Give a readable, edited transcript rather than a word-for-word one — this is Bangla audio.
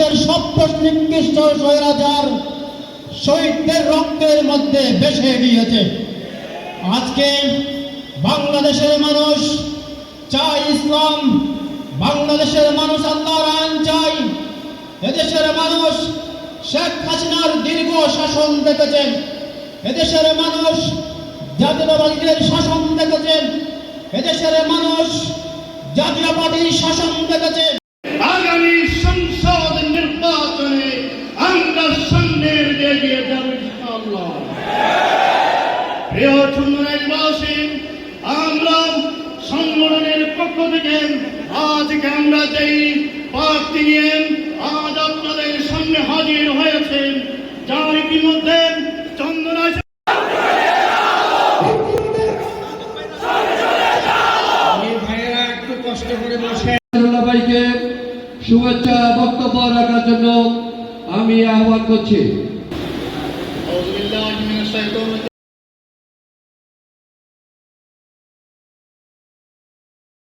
বাংলাদেশের সবচেয়ে নিকৃষ্ট স্বৈরাচার শহীদদের রক্তের মধ্যে ভেসে গিয়েছে। আজকে বাংলাদেশের মানুষ চায় ইসলাম, বাংলাদেশের মানুষ আল্লাহর আইন চায়। এদেশের মানুষ শেখ হাসিনার দীর্ঘ শাসন দেখেছেন, এদেশের মানুষ জাতীয়তাবাদীদের শাসন দেখেছেন, এদেশের মানুষ জাতীয় পার্টির শাসন দেখেছেন। আগামী সংসদ নির্বাচনে আমরা সামনের এগিয়ে যাব ইনশাআল্লাহ। প্রিয় চন্দনাইশবাসী, আমরা সংগঠনের পক্ষ থেকে আজকে আমরা যেই প্রার্থী নিয়ে আজ আপনাদের সামনে হাজির হয়েছেন, যার ইতিমধ্যে চন্দনাইশ ভাইয়েরা একটু কষ্ট করে বসে ভাইকে শুভেচ্ছা বক্তব্য রাখার জন্য আমি আহ্বান করছি।